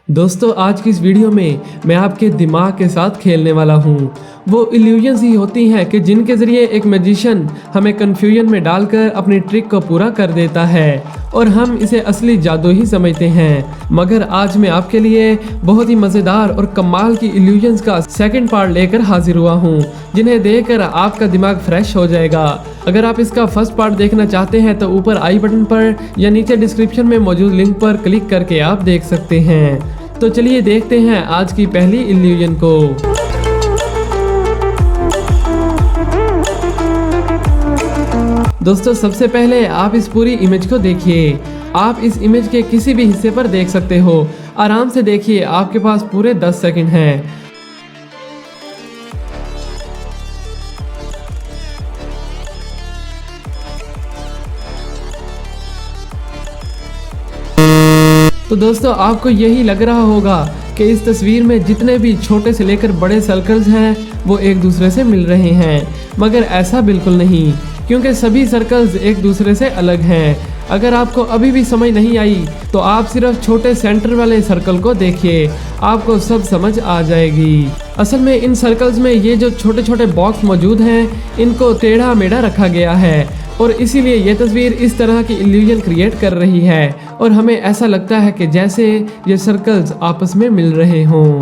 दोस्तों आज की इस वीडियो में मैं आपके दिमाग के साथ खेलने वाला हूँ। वो इल्यूजन्स ही होती हैं कि जिनके ज़रिए एक मैजिशियन हमें कन्फ्यूजन में डालकर अपनी ट्रिक को पूरा कर देता है और हम इसे असली जादू ही समझते हैं। मगर आज मैं आपके लिए बहुत ही मज़ेदार और कमाल की इल्यूजन्स का सेकंड पार्ट लेकर हाजिर हुआ हूँ, जिन्हें देखकर आपका दिमाग फ्रेश हो जाएगा। अगर आप इसका फर्स्ट पार्ट देखना चाहते हैं तो ऊपर आई बटन पर या नीचे डिस्क्रिप्शन में मौजूद लिंक पर क्लिक करके आप देख सकते हैं। तो चलिए देखते हैं आज की पहली इल्यूजन को। दोस्तों सबसे पहले आप इस पूरी इमेज को देखिए। आप इस इमेज के किसी भी हिस्से पर देख सकते हो। आराम से देखिए, आपके पास पूरे 10 सेकंड हैं। तो दोस्तों आपको यही लग रहा होगा कि इस तस्वीर में जितने भी छोटे से लेकर बड़े सर्कल्स हैं वो एक दूसरे से मिल रहे हैं, मगर ऐसा बिल्कुल नहीं, क्योंकि सभी सर्कल्स एक दूसरे से अलग हैं। अगर आपको अभी भी समझ नहीं आई तो आप सिर्फ छोटे सेंटर वाले सर्कल को देखिए, आपको सब समझ आ जाएगी। असल में इन सर्कल्स में ये जो छोटे छोटे बॉक्स मौजूद हैं इनको टेढ़ा मेढ़ा रखा गया है और इसीलिए ये तस्वीर इस तरह की इल्यूजन क्रिएट कर रही है और हमें ऐसा लगता है कि जैसे ये सर्कल्स आपस में मिल रहे हों।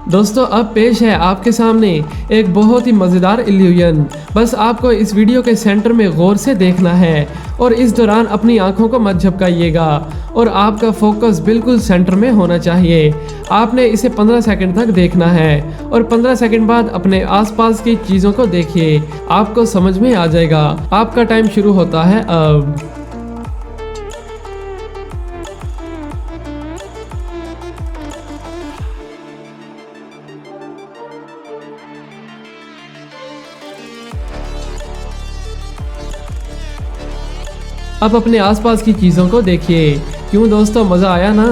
दोस्तों अब पेश है आपके सामने एक बहुत ही मज़ेदार इल्यूजन। बस आपको इस वीडियो के सेंटर में गौर से देखना है और इस दौरान अपनी आंखों को मत झपकाइएगा और आपका फोकस बिल्कुल सेंटर में होना चाहिए। आपने इसे 15 सेकंड तक देखना है और 15 सेकंड बाद अपने आसपास की चीज़ों को देखिए, आपको समझ में आ जाएगा। आपका टाइम शुरू होता है अब। अब अपने आसपास की चीज़ों को देखिए। क्यों दोस्तों, मज़ा आया ना?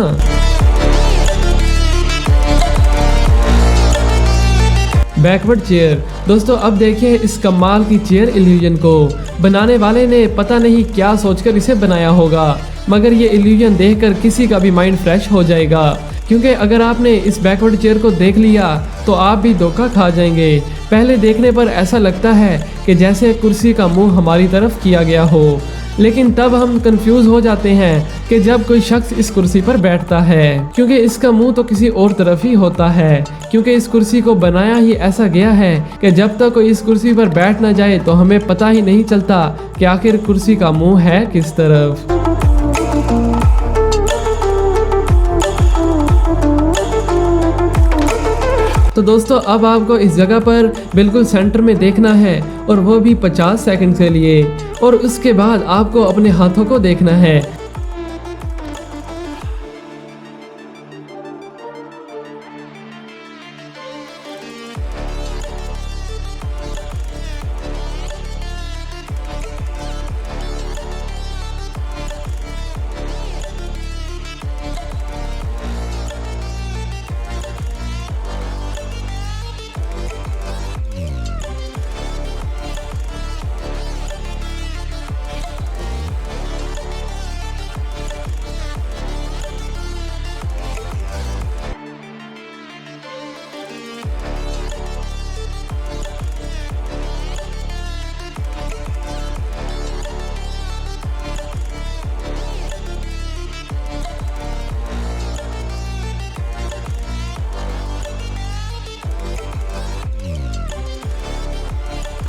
Backward chair. दोस्तों अब देखिए इस कमाल की चेयर इल्यूजन को। बनाने वाले ने पता नहीं क्या सोचकर इसे बनाया होगा, मगर ये इल्यूजन देखकर किसी का भी माइंड फ्रेश हो जाएगा, क्योंकि अगर आपने इस बैकवर्ड चेयर को देख लिया तो आप भी धोखा खा जाएंगे। पहले देखने पर ऐसा लगता है कि जैसे कुर्सी का मुंह हमारी तरफ किया गया हो, लेकिन तब हम कंफ्यूज हो जाते हैं कि जब कोई शख्स इस कुर्सी पर बैठता है, क्योंकि इसका मुंह तो किसी और तरफ ही होता है, क्योंकि इस कुर्सी को बनाया ही ऐसा गया है कि जब तक कोई इस कुर्सी पर बैठ ना जाए तो हमें पता ही नहीं चलता कि आखिर कुर्सी का मुंह है किस तरफ। तो दोस्तों अब आपको इस जगह पर बिल्कुल सेंटर में देखना है और वो भी 50 सेकंड के लिए, और उसके बाद आपको अपने हाथों को देखना है।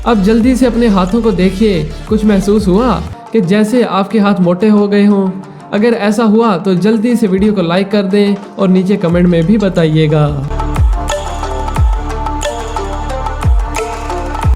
अब जल्दी से अपने हाथों को देखिए। कुछ महसूस हुआ कि जैसे आपके हाथ मोटे हो गए हों? अगर ऐसा हुआ तो जल्दी से वीडियो को लाइक कर दें और नीचे कमेंट में भी बताइएगा।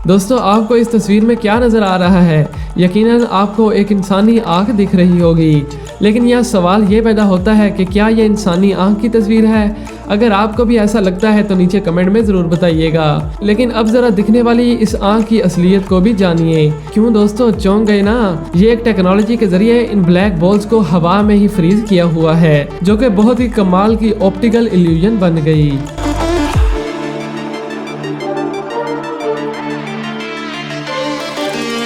दोस्तों आपको इस तस्वीर में क्या नज़र आ रहा है? यकीनन आपको एक इंसानी आँख दिख रही होगी, लेकिन यह सवाल ये पैदा होता है कि क्या यह इंसानी आँख की तस्वीर है? अगर आपको भी ऐसा लगता है तो नीचे कमेंट में ज़रूर बताइएगा। लेकिन अब ज़रा दिखने वाली इस आँख की असलियत को भी जानिए। क्यों दोस्तों, चौंक गए ना? ये एक टेक्नोलॉजी के ज़रिए इन ब्लैक बॉल्स को हवा में ही फ्रीज किया हुआ है, जो कि बहुत ही कमाल की ऑप्टिकल इल्यूजन बन गई।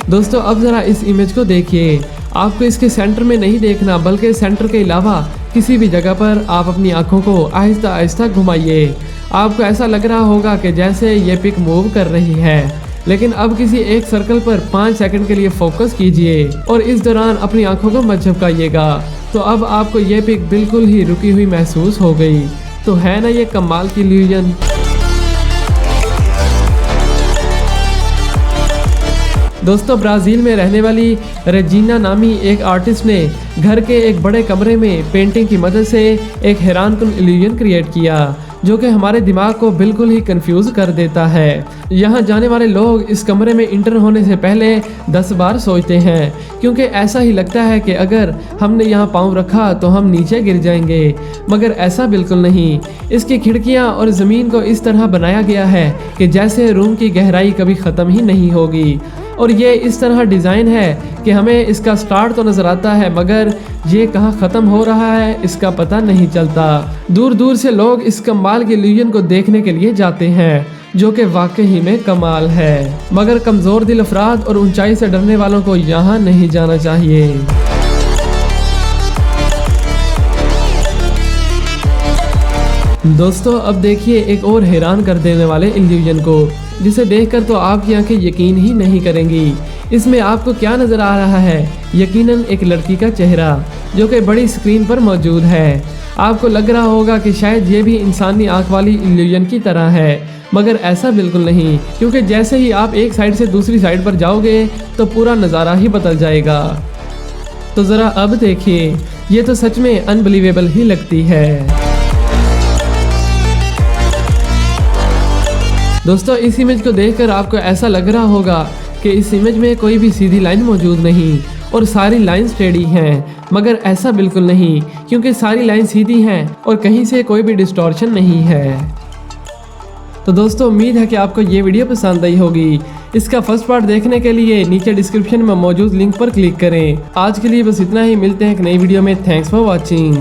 दोस्तों अब ज़रा इस इमेज को देखिए। आपको इसके सेंटर में नहीं देखना, बल्कि सेंटर के अलावा किसी भी जगह पर आप अपनी आंखों को आहिस्ता आहिस्ता घुमाइए। आपको ऐसा लग रहा होगा कि जैसे ये पिक मूव कर रही है, लेकिन अब किसी एक सर्कल पर 5 सेकंड के लिए फोकस कीजिए और इस दौरान अपनी आंखों को मत झपकाइएगा। तो अब आपको ये पिक बिल्कुल ही रुकी हुई महसूस हो गई। तो है ना ये कमाल की इल्यूजन। दोस्तों, ब्राज़ील में रहने वाली रेजिना नामी एक आर्टिस्ट ने घर के एक बड़े कमरे में पेंटिंग की मदद से एक हैरानकुन इल्यूजन क्रिएट किया, जो कि हमारे दिमाग को बिल्कुल ही कंफ्यूज कर देता है। यहाँ जाने वाले लोग इस कमरे में इंटर होने से पहले 10 बार सोचते हैं, क्योंकि ऐसा ही लगता है कि अगर हमने यहाँ पाँव रखा तो हम नीचे गिर जाएंगे, मगर ऐसा बिल्कुल नहीं। इसकी खिड़कियाँ और ज़मीन को इस तरह बनाया गया है कि जैसे रूम की गहराई कभी ख़त्म ही नहीं होगी, और ये इस तरह डिज़ाइन है कि हमें इसका स्टार्ट तो नज़र आता है, मगर ये कहाँ ख़त्म हो रहा है इसका पता नहीं चलता। दूर दूर से लोग इस कमाल के इल्यूजन को देखने के लिए जाते हैं, जो कि वाकई में कमाल है। मगर कमज़ोर दिल अफराद और ऊंचाई से डरने वालों को यहाँ नहीं जाना चाहिए। दोस्तों, अब देखिए एक और हैरान कर देने वाले इल्यूजन को, जिसे देखकर तो आपकी आंखें यकीन ही नहीं करेंगी। इसमें आपको क्या नज़र आ रहा है? यकीनन एक लड़की का चेहरा, जो कि बड़ी स्क्रीन पर मौजूद है। आपको लग रहा होगा कि शायद ये भी इंसानी आंख वाली इल्यूजन की तरह है, मगर ऐसा बिल्कुल नहीं, क्योंकि जैसे ही आप एक साइड से दूसरी साइड पर जाओगे तो पूरा नज़ारा ही बदल जाएगा। तो ज़रा अब देखिए, ये तो सच में अनबिलीवेबल ही लगती है। दोस्तों, इस इमेज को देखकर आपको ऐसा लग रहा होगा कि इस इमेज में कोई भी सीधी लाइन मौजूद नहीं और सारी लाइन टेढ़ी हैं, मगर ऐसा बिल्कुल नहीं, क्योंकि सारी लाइन सीधी हैं और कहीं से कोई भी डिस्टॉर्शन नहीं है। तो दोस्तों, उम्मीद है कि आपको ये वीडियो पसंद आई होगी। इसका फर्स्ट पार्ट देखने के लिए नीचे डिस्क्रिप्शन में मौजूद लिंक पर क्लिक करें। आज के लिए बस इतना ही, मिलते हैं एक नई वीडियो में। Thanks for watching.